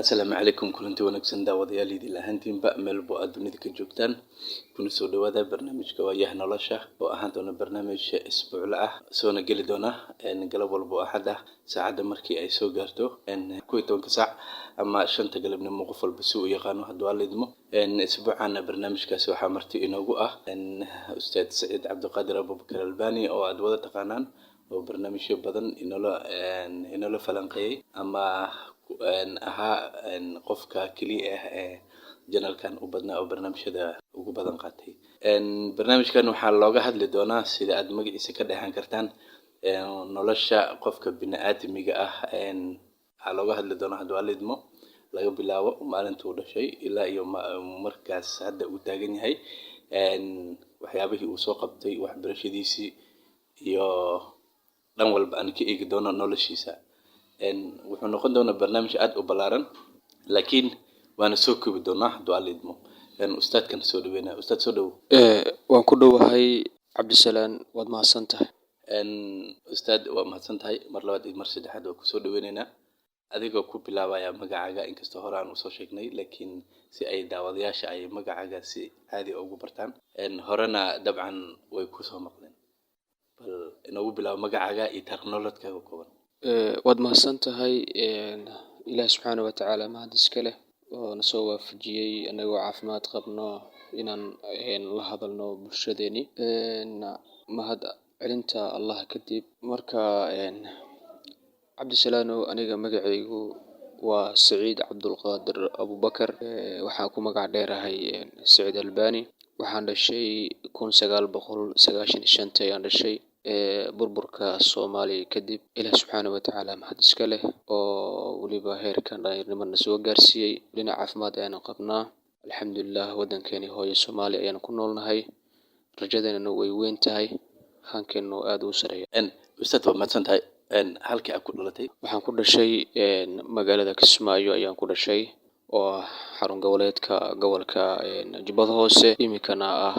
السلام عليكم كلنتي wanaagsan daawadayaal idil ahaantiinba meel buu aad dunida ka joogtaan kuna soo dhawaada barnaamijka waayaha nolosha oo ahaan doona barnaamij isbuucle ah soona geli doona galab walba oo axad ah saacada markii ay soo gaarto 12 saac ama 5 galabnimo qof walba si uu yaqaano hadduu alidmo isbuucana barnaamijkaasi waxaa marti inoogu ah ustaad Saciid Cabdiqaadir Abubakar Albani oo aad wada taqaanaan oo barnaamijyo badan inoola falanqeeyay ama ahaa qofka kaliya ah ee janalkan u badnaa oo barnaamijyada ugu badan qaatay barnaamijkan waxaa looga hadli doonaa sida aad magaciisa ka dheehan kartaan nolosha qofka bini'aadmiga ah waxaa looga hadli doonaa hadduu alidmo laga bilaabo maalintuu dhashay ilaa iyo markaas hadda uu taagan yahay waxyaabihii uu soo qabtay waxbarashadiisii iyo dhan walba aan ka eegi doono noloshiisa wuxuu noqon doonaa barnaamij aad u ballaaran laakiin waana soo koobi doonaa hadduu alidmo ustaadkan soo dhaweynaa ustaad soo dhawow waan ku dhowahay Cabdisalaan waad mahadsantahay ustaad waa mahadsantahay mar labaad iyo mar saddexaad waa kusoo dhaweynaynaa adigoo ku bilaabaya magacaaga inkastoo hore aan usoo sheegnay laakiin si ay daawadayaasha ay magacaaga si caadi ugu bartaan horena dabcan way kusoo maqleen bal inoogu bilaabo magacaaga iyo taariikh nololeedkaaga kooban waad mahadsantahay Ilaahay subxaanahu wa tacaala mahad iska leh oo na soo waafajiyay anagoo caafimaad qabno inaan la hadalno bulshadeeni mahad celinta Allah kadib marka Cabdisalaanow aniga magacaygu waa Saciid Cabdiqaadir Abubakar waxaan ku magac dheerahay Saciid Albani waxaan dhashay 1995 ayaan dhashay burburka Soomaaliya kadib Ilaahay subxaanahu wa tacaala mahad iska leh oo waliba heerkan dhalinyarnimada soo gaarsiiyay dhinaca caafimaad ayaan qabnaa alxamdulillah wadankeeni hooyo Soomaaliya ayaan ku noolnahay rajadeena way weyn tahay hankeenu aad u sareeyo ustaad waa mahadsantahay halkii aad ku dhalatay waxaan ku dhashay magaalada Kismaayo ayaan ku dhashay oo xarun gobolka Jubbada Hoose imikana ah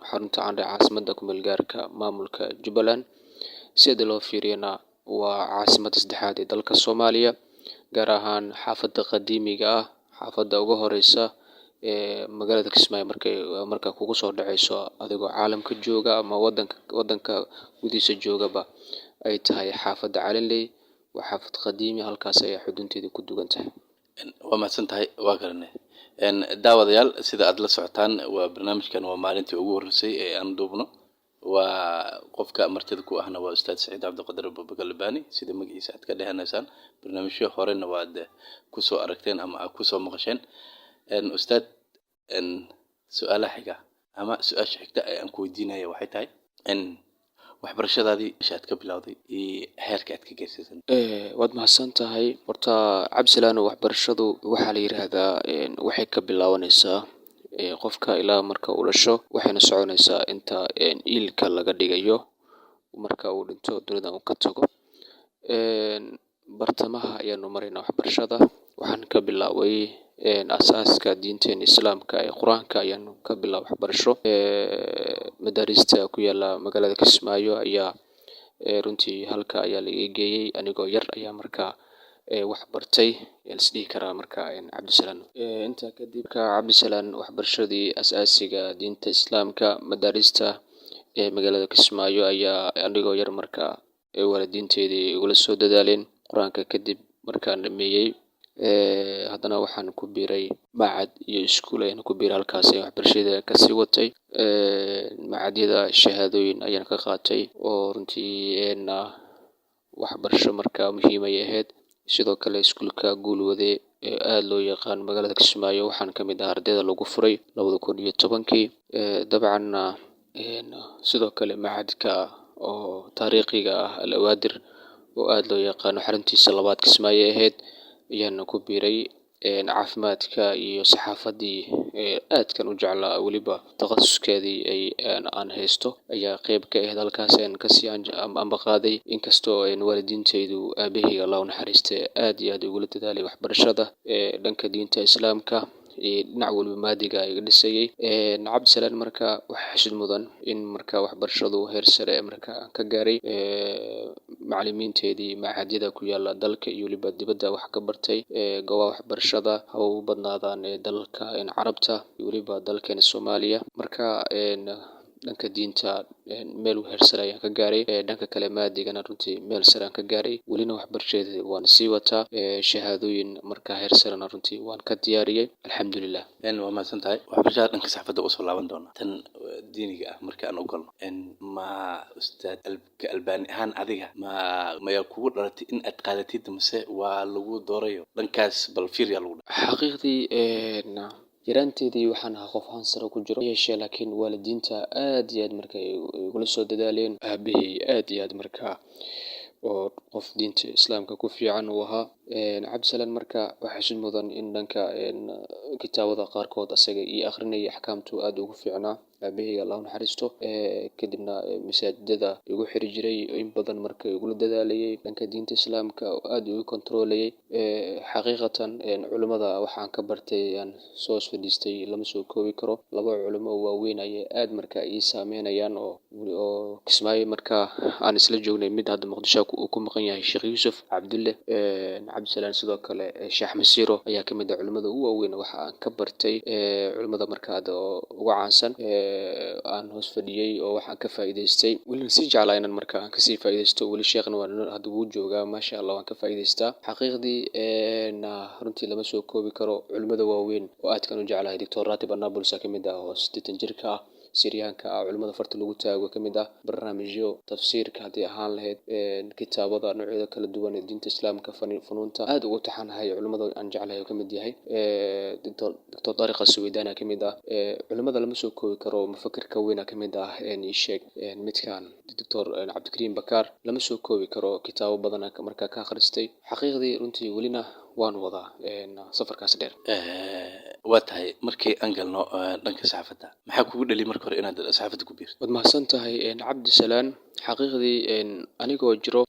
xarunta caasimadda ku meel gaarka maamulka Jubbaland sida loo fiiriyana waa caasimadda saddexaad ee dalka Soomaaliya gaar ahaan xaafadda qadiimiga ah xaafadda ugu horeysa magaalada Kismaayo marka kugu soo dhacayso adigoo caalamka jooga ama wadanka gudihiisa joogaba ay tahay xaafadda Calanley waa xaafad qadiimi halkaas ay xudunteedu ku dugan tahay waa mahadsantahay waa garanay daawadayaal sida aad la socotaan waa barnaamijkan waa maalintii ugu horeysay ee aan duubno waa qofka martida ku ahna waa ustaad Saciid Cabdiqaadir Abubakar Albani sida magaciisa aad ka dhehanaysaan barnaamijyo horena waad ku soo aragteen ama aad ku soo maqasheen ustaad su'aalaha xiga ama su'aasha xigta ee aan ku weydiinayo waxay tahay waxbarashadaadii aad ka bilowday iyo heerka aad ka gaarsiisay waad mahadsantahay horta Cabdisalaan waxbarashadu waxaa la yiraahdaa waxay ka bilaabanaysaa qofka ilaa marka uu dhasho waxayna soconaysaa inta ilka laga dhigayo marka uu dhinto dunida uu ka tago bartamaha ayaanu maraynaa waxbarashada waxaan ka bilaabay asaaska diinteena islaamka ee quraanka ayaanu ka bilaabay waxbarasho madaarista ku yaala magaalada Kismaayo ayaa runtii halka ayaa la geeyay anigoo yar ayaa markaa wax bartay isdhihi karaa marka Cabdisalaan inta kadib ka Cabdisalaan waxbarashadii asaasiga diinta islaamka madaarista magaalada Kismaayo ayaa anigoo yar markaa waalidiinteedii igula soo dadaaleen quraanka kadib markaan dhameeyay haddana waxaan ku biiray macad iyo iskuul ayaan ku biiray halkaas waxbarashada ka sii watay macadyada shahaadooyin ayaan ka qaatay oo runtii waxbarasho markaa muhiim ay ahayd sidoo kale iskuulka Guulwade aad loo yaqaan magaalada Kismaayo waxaan ka mid ahaa ardayda lagu furay 2010 dabcan sidoo kale macadka oo taariikhiga ah Al-Awaadir oo aad loo yaqaan xaruntiisa labaad Kismaayo ahayd ayaan ku biiray caafimaadka iyo saxaafadii aadkan u jeclaa waliba takhasuskeedii aan haysto ayaa qayb ka ah halkaas aan ka sii amba qaaday inkastoo waalidiintaydu aabahayga Allah u naxariistay aad iyo aad ugu dadaalay waxbarashada dhanka diinta islaamka dhinac walba maadiga iga dhisayay. Cabdisalaan marka waxaa xusid mudan in marka waxbarashadu heer sare marka aan ka gaaray, macallimiinteedii machadyada ku yaala dalka iyo weliba dibadda wax ka bartay, goobaha waxbarashada ha u badnaadaan dalalka carabta iyo weliba dalkeena Soomaaliya. Marka dhanka diinta meel heer sare ayaan ka gaaray, dhanka kale maadigana runtii meel sare aan ka gaaray, welina waxbarashadeeda waan sii wataa. Shahaadooyin marka heer sarena runtii waan ka diyaariyey, alxamdulilah. waa mahadsan tahay. waxbarashada dhanka saxaafadda usoo laaban doona tan diiniga ah marka aan u galno, ma ustaad ka albaani ahaan adiga maya kugu dhalatay in aad qaadatid mise waa lagu doorayo dhankaas bal fiirya lagu dhahay? xaqiiqdii yaraanteedii waxaan ahaa qof aan sare ku jiro yeeshee, laakiin waalidiinta aad iyo aad marka igula soo dadaaleen. Aabahey aad iyo aad marka oo qof diinta islaamka ku fiican uu ahaa. Cabdisalaan marka waxaa xusid mudan in dhanka kitaabada qaarkood asaga ii akhrinayay, axkaamtu aad ugu fiicnaa. Aabahey Allah u naxariisto. Kadibna masaajidada igu xiri jiray in badan marka igula dadaalayay dhanka diinta islaamka oo aad igu kontroolayay. Xaqiiqatan culimada waxaan ka bartay aan soo fadhiistay lama soo koobi karo. Laba culimo oo waaweyn ayay aad marka ii saameynayaan oo Kismaayo marka aan isla joognay. Mid hadda Muqdisho uu ku maqan yahay Sheekh Yuusuf Cabdulle. Cabdisalaan sidoo kale Sheekh Masiiro ayaa ka mid ah culimada ugu waaweyn waxa aan ka bartay. Culimada marka hadda ugu caansan aan hoos fadhiyay oo waxaan ka faa'iidaystay, welina sii jeclaa inaan marka aan kasii faa'iidaysto. weli sheekhna waan hadda wuu joogaa, maasha Allah, waan ka faa'iidaystaa. xaqiiqdii runtii lama soo koobi karo culimada waaweyn oo aadkaan u jeclahay. Dr. Ratib Annabulsa ka mid ah oo 80 jirka ah, Siryaanka ah, culimada farta lagu taago ka mid ah. Barnaamijyo tafsiirka haddii ahaan lahayd, kitaabada noocyada kala duwan ee diinta islaamka, funuunta aad ugu taxanahay. culimada aan jeclahay oo ka mid yahay Dr. Tariq Suweydaana ka mid ah. culimada lama soo koobi karo. Mufakirka weyna ka mid ah sheeg midkaan Dr. Cabdikariim Bakaar lama soo koobi karo. kitaabo badan marka ka akhristay. xaqiiqdii runtii welina waan wadaa safarkaas dheer. waa tahay markii aan galno dhanka saxaafadda, maxaa kugu dhali marka hore inaad saxaafadda ku biirto? waad mahadsan tahay Cabdisalaan. xaqiiqdii anigoo jiro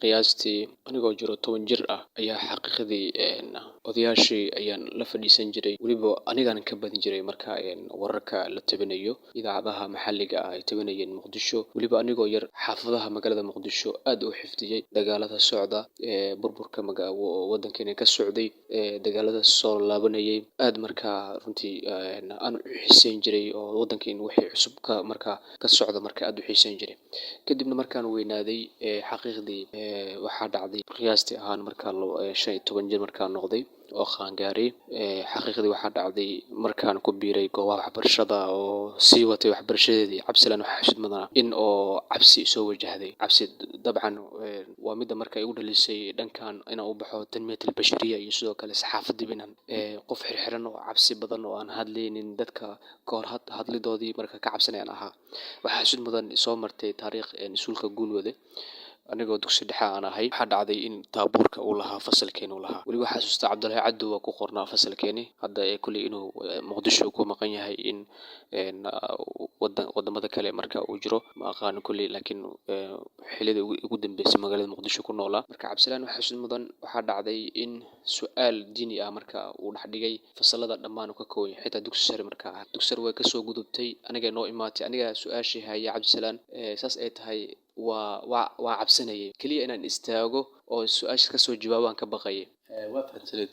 qiyaastii 10 jir ah ayaa xaqiiqdii odayaashii ayaan la fadhiisan jiray, weliba anigaan ka badin jiray marka wararka la tabinayo idaacadaha maxalliga ah ay tabinayeen Muqdisho. weliba anigoo yar xaafadaha magaalada Muqdisho aad u xifdiyey dagaalada socda, burburka wadankeena ka socday, dagaalada soo laabanayay. aad marka runtii aan u xiiseyn jiray oo wadankeena wixii cusub marka ka socda marka aad u xiiseyn jiray. kadibna markaan weynaaday, xaqiiqdii waxaa dhacday qiyaastii ahaan marka 15 jir markaan noqday oo qaangaaray. xaqiiqdii waxaa dhacday markaan ku biiray goobaha waxbarashada oo sii watay waxbarashadeedii. Cabdisalaan waxaa xusid mudan in oo cabsi soo wajahday. cabsi dabcan waa midda marka igu dhalisay dhankan inaan u baxo tanmiyatul bashariya iyo sidoo kale saxaafadda. inaan qof xirxiran oo cabsi badan oo aan hadlaynin, dadka ka hor hadlidoodii marka ka cabsanayaan ahaa. waxaa xusid mudan soo martay taariikh isuulka Guulwade anigoo dugsi dhexe aan ahay. waxaa dhacday in taabuurka uu lahaa fasalkeena uu lahaa. weli waxaa xasuustaa Cabdullaahi Cadow waa ku qornaa fasalkeeni. hadda kulli inuu Muqdisho ku maqan yahay, in wadamada kale marka uu jiro ma aqaan kulli, laakiin xilida ugu dambeysay magaalada Muqdisho ku noolaa. marka Cabdisalaan waxaa xusid mudan waxaa dhacday in su'aal diini ah marka uu dhex dhigay fasalada dhammaan ka kooban, xitaa dugsi sare marka dugsi sare way ka soo gudubtay. aniga noo imaatay, aniga su'aashii haya Cabdisalaan. saas ay tahay waa cabsanayay keliya inaan istaago oo su-aasha kasoo jawaabaan ka baqayay. waa fahansanid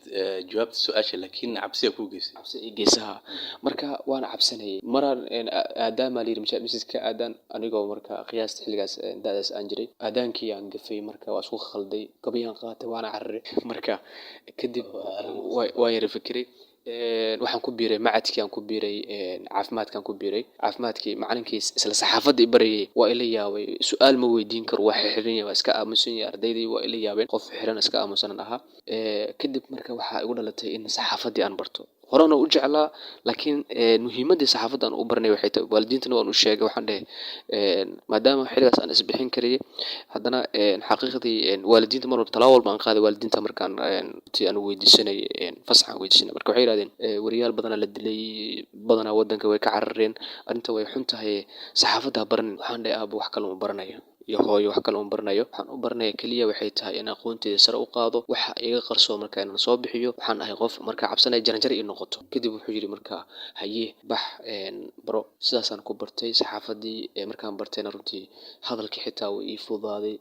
jawaabta su-aasha, laakiin cabsiya kuu geysay. cabsi ii geesaha marka waana cabsanayay. maraan aadaama la yiri masjidka aadaan, anigoo marka qiyaasta xilligaas da'daas aan jiray. aadaankii aan gafay marka waa isku khalday, gabayaan qaatay, waana cararay. marka kadib waan yara fikiray. waxaan ku biiray macadkii, aan ku biiray caafimaadkaan ku biiray. caafimaadkii macalinkiis isla saxaafadda i barayay waa ila yaabay. su-aal ma weydiin karo, waa xiran yahay, waa iska aamusan yahay. ardaydii waa ila yaabeen, qof xiran iska aamusanan ahaa. kadib marka waxaa igu dhalatay in saxaafaddii aan barto. horena u jeclaa, laakiin muhiimadii saxaafadda aan u baranay waxay tahay waalidiintana waan u sheegay. waxaan dhahay maadaama xilligaas aan isbixin karayay, haddana xaqiiqdii waalidiinta mar walba talaabo walba aan qaaday. waalidiinta markaan aan weydiisanay fasax aan weydiisanay, marka waxay yidhahdeen wariyaal badanaa la dilay, badanaa wadanka way ka carareen, arrinta way xun tahay, saxaafadda ha baranin. waxaan dhahay aaba wax kale ma baranayo, iyo hooyo wax kale un baranayo. Waxaan u baranaya keliya waxay tahay in aqoonteeda sare u qaado, waxa iga qarsoon marka inaan soo bixiyo. Waxaan ahay qof markaa cabsanaya jaranjar ii noqoto. Kadib wuxuu yidhi markaa haye bax baro. Sidaasaan ku bartay saxaafadii. Markaan bartayna runtii hadalkii xitaa wuu ii fududaaday.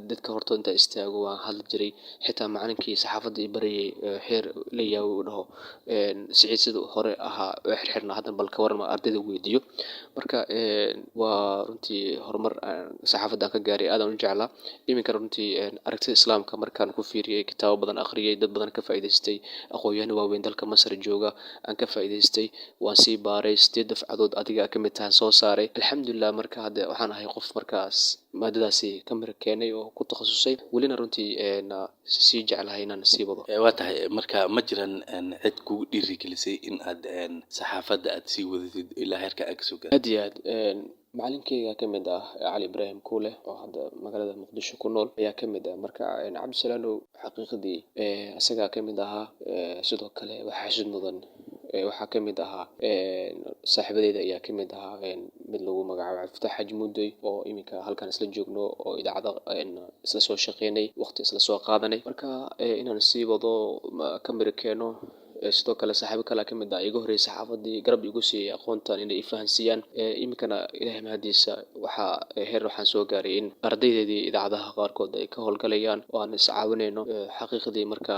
Dadka hortooda intaan istaago waan hadli jiray. Xitaa macalinkii saxaafadda ii barayay heer la yaabo uu dhaho Siciid siduu hore ahaa xirxirna haddan bal ka waran ardayda weydiiyo. Marka waa runtii horumar saxaafadda aan ka gaaray aad aan u jeclaa. Iminkana runtii aragtida islaamka markaan ku fiiriyay kitaabo badan akhriyay, dad badan ka faa'iidaystay, aqoonyahano waaweyn dalka Masar jooga aan ka faa'iidaystay, waan sii baaray 8 dafcadood adiga ka mid tahay soo saaray. Alxamdulillah marka hadda waxaan ahay qof markaas maadadaasi ka mira keenay oo ku takhasusay, welina runtii sii jeclahay inaan sii wado. waa tahay marka ma jiran cid kugu dhiirigelisay in aad saxaafadda aad sii wadatid ilaa heerka aad kasoo gaartay? aad iyo aad macalinkeyga ka mid ah Cali Ibraahim Kuule oo hadda magaalada Muqdisho ku nool ayaa ka mid ah. Marka Cabdisalaanow xaqiiqdii isagaa ka mid ahaa. Sidoo kale waxaa xusid mudan waxaa ka mid ahaa saaxiibadeyda ayaa ka mid ahaa mid lagu magacaabo Cabdifatax Xaaji Muudey oo iminka halkan isla joogno oo idaacada isla soo shaqeynay, waqti isla soo qaadanay. Marka inaan sii wado ka mira keeno. Sidoo kale saaxiibo kale ka mid ah iga horreeyay saxaafadii garab igu siiyay aqoontan inay fahansiiyaan. Iminkana ilaahay mahadiisa waxaan soo gaaray in ardaydeedii idaacadaha qaarkood ay ka howlgalayaan oo aan is caawinayno. Xaqiiqdii marka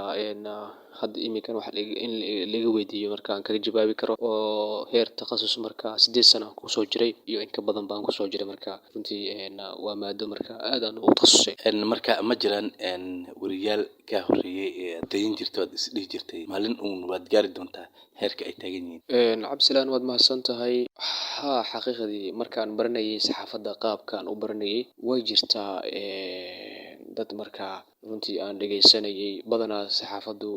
hadda iminkan wax in laga weydiiyo marka aan kaga jawaabi karo oo heer takhasus marka 8 sano ku soo jiray iyo in ka badan baan ku soo jiray. Marka runtii waa maado marka aad aan u takhasusay. marka ma jiran wariyaal ka horreeyay ee dayin jirtay oo is dhihi jirtay maalin uun waad gaari doontaa heerka ay taagan yihiin? Cabdisalaan waad mahadsan tahay. Haa, xaqiiqdii markaan baranayay saxaafadda qaabkaan u baranayay way jirtaa dad markaa runtii aan dhegeysanayay. Badanaa saxaafaddu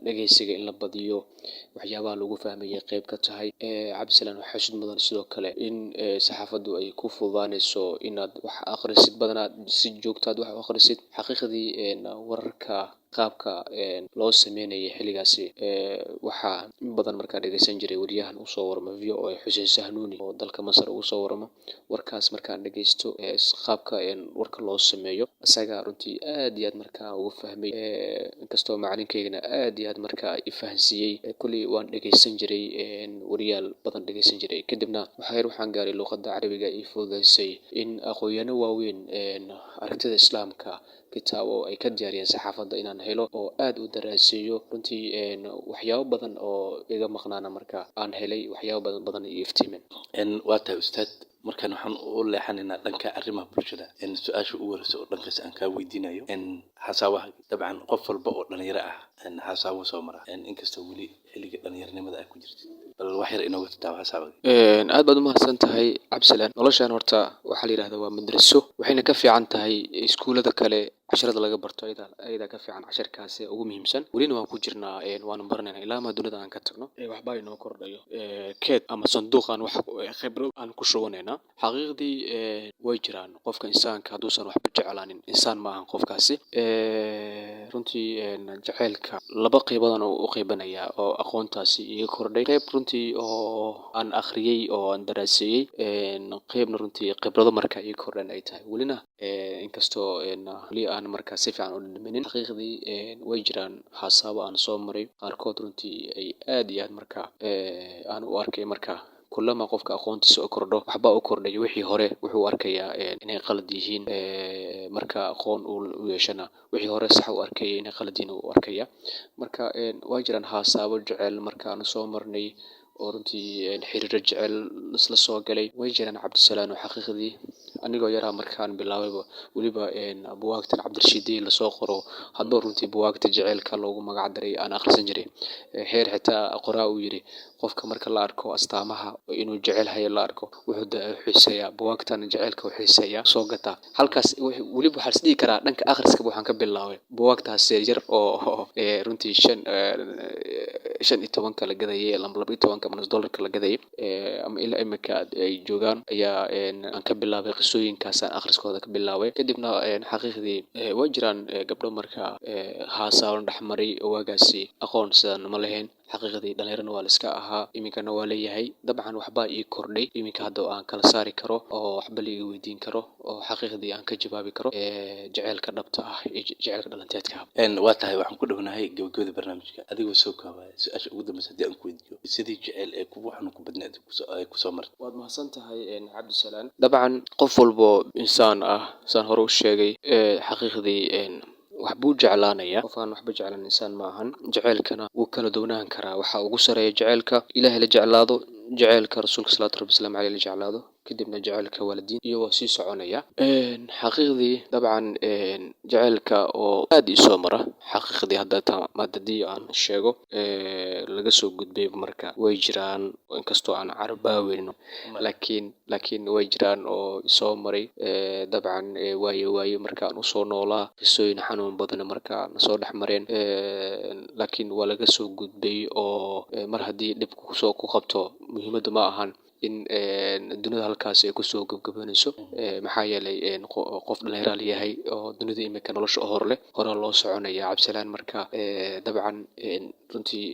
dhegeysiga in la badiyo waxyaabaha lagu fahmayay qayb ka tahay. Cabdisalaan waxaa xusid mudan sidoo kale in saxaafaddu ay ku fududaanayso inaad wax akhrisid, badanaa si joogtaad wax u akhrisid. Xaqiiqdii wararka qaabka loo sameynayay xilligaasi waxaa in badan markaa dhegeysan jiray wariyahan uu soo waramo VOA Xuseen Sahnuuni oo dalka Masar uu soo waramo. Warkaas markaan dhegeysto qaabka warka loo sameeyo isaga runtii aad iyo aad markaa ugu fahmay. Inkastoo macalinkeygana aad iyo aad markaa i fahansiiyey, kulli waan dhegeysan jiray wariyaal badan dhegeysan jiray. Kadibna waxaan gaaray luqadda carabiga ii fududeysay in aqoonyahano waaweyn aragtida islaamka kitaabo ay ka diyaariyeen saxaafadda inaan helo oo aad u daraaseeyo. Runtii waxyaabo badan oo iga maqnaana marka aan helay waxyaabo badan iyo iftiimin. waa tahay ustaad, markaan waxaan u leexanaynaa dhanka arrimaha bulshada. su-aasha ugu horeysa oo dhankaas aan kaa weydiinayo xasaabaha. dabcan qof walba oo dhalinyaro ah xasaabo soo mara, inkastoo weli xilliga dhalinyaronimada ay ku jirtid, bal wax yar inooga tataabo xasaabaga. aad baad u mahadsan tahay Cabdisalaan. noloshan horta waxaa la yidhahdaa waa madraso, waxayna ka fiican tahay iskuulada kale. casharada laga barto ayada ka fiican casharkaasi ugu muhiimsan. welina waan ku jirnaa waana baranayna ilaa ma dunida aan ka tagno waxba inoo kordhayo keed ama sanduuqan wax khibrad aan ku shubanayna. xaqiiqdii way jiraan qofka insaanka hadduusan waxba jeclaanin insaan ma ahan qofkaasi. runtii jaceylka laba qaybadan u qaybanaya oo aqoontaasi iga kordhay. qayb runtii oo aan akhriyay oo aan daraaseeyey, qaybna runtii khibrado marka iga kordhan ay tahay. welina inkastoo weli aan markaa si fiican u dhiminin. xaqiiqdii way jiraan xasaabo aan soo maray qaarkood runtii ay aad iyo aad markaa aan u arkay markaa kulama qofka aqoontiisa u kordho waxba u kordhayo. wixii hore wuxuu arkayaa inay qalad yihiin. marka aqoon u yeeshana wixii hore sax u arkayay inay qalad yihiin u arkaya. marka way jiraan xasaabo jecel markaan soo marnay oo runtii xiriiro jecel isla soo galay. way jiraan Cabdisalaan oo xaqiiqdii anigoo yaraa markaan bilaabayba weliba buwaagtan Cabdirashiid la soo qoro hadba runtii buwaagta jaceylka loogu magac daray aan akhrisan jiray. heer xitaa qoraa uu yiri qofka marka la arko astaamaha inuu jecel hayo la arko wuxuu xiiseeyaa buwaagtan jaceylka u xiiseeyaa soo gata. halkaas weliba waxaa is dhihi karaa dhanka akhriska waxaan ka bilaabay buwaagtaas yar oo runtii 15 la gadayay ama $12 la gadayay ama ilaa imika ay joogaan ayaa aan ka bilaabay qisooyinkaasaan akhriskooda ka bilaabay. kadibna xaqiiqdii way jiraan gabdho markaa haasaawan dhexmaray oo waagaasi aqoon sidaan ma lahayn. xaqiiqdii dhalinyarana waa la iska ahaa iminkana waa leeyahay dabcan waxbaa ii kordhay iminka hadda oo aan kala saari karo oo waxba la iga weydiin karo oo xaqiiqdii aan ka jawaabi karo jaceylka dhabta ah iyo jaceylka dhalanteedka ah. waa tahay waxaan ku dhownahay gabagabada barnaamijka adigoo soo koobaya su-aasha ugu dambeysa haddii aan ku weydiiyo sidii jecel ee kugu xanuunka badneed ay kusoo martay. waad mahadsan tahay cabdisalaan. dabcan qof walbo insaan ah saan hore u sheegay xaqiiqdii wax buu jeclaanaya qof aan waxba jeclan insaan ma ahan. jaceylkana wuu kala duwanaan karaa waxaa ugu sareeya jaceylka ilaahay la jeclaado jaceylka rasuulka salaatu rabbi wasalaamu caleyh la jeclaado kadibna jaceylka waalidiin iyo waa sii soconaya. xaqiiqdii dabcan jaceylka oo aad ii soo mara xaqiiqdii haddii aan sheego laga soo gudbay marka way jiraan inkastoo aan carbaaweyno laakiin way jiraan oo isoo maray dabcan waaye markaan usoo noolaa qisooyin xanuun badan markaa nasoo dhex mareen laakiin waa laga soo gudbay oo mar haddii dhibku kusoo ku qabto muhiimadda ma ahan in dunida halkaas ay kusoo gabgabanayso maxaa yeelay qof dhalinyaro layahay oo dunida imika nolosha hore loo soconaya cabdisalaan. marka dabcan runtii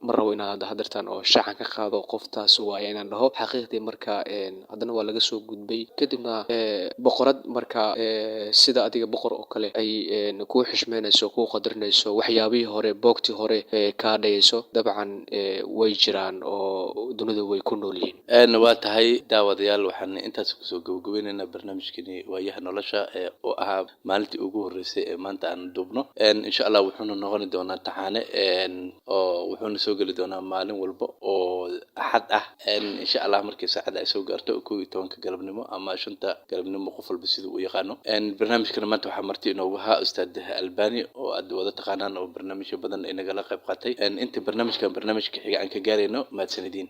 ma rabo inaan hadartaan oo shaacan ka qaado qoftaas waaya inaan dhaho xaqiiqdii marka haddana waa laga soo gudbay kadibna boqorad marka sida adiga boqor oo kale ay kuu xishmeynayso kuu qadarinayso waxyaabihii hore boogtii hore kaa dhayayso dabcan way jiraan oo dunida way ku nool yihiin. waa tahay daawadayaal waxaan intaas kusoo gabagabaynaynaa barnaamijkani waayaha nolosha oo ahaa maalintii ugu horeysay ee maanta aan duubno. insha allah wuxuuna noqoni doonaa taxaane oo wuxuuna soo geli doonaa maalin walba oo axad ah insha allah markii saacada ay soo gaarto 11 galabnimo ama 5 galabnimo qof walba siduu u yaqaano. barnaamijkana maanta waxaa marti inoogu ahaa ustaad albani oo aad wada taqaanaan oo barnaamijyo badan inagala qayb qaatay. inta barnaamijka xiga aan ka gaarayno mahadsanidin.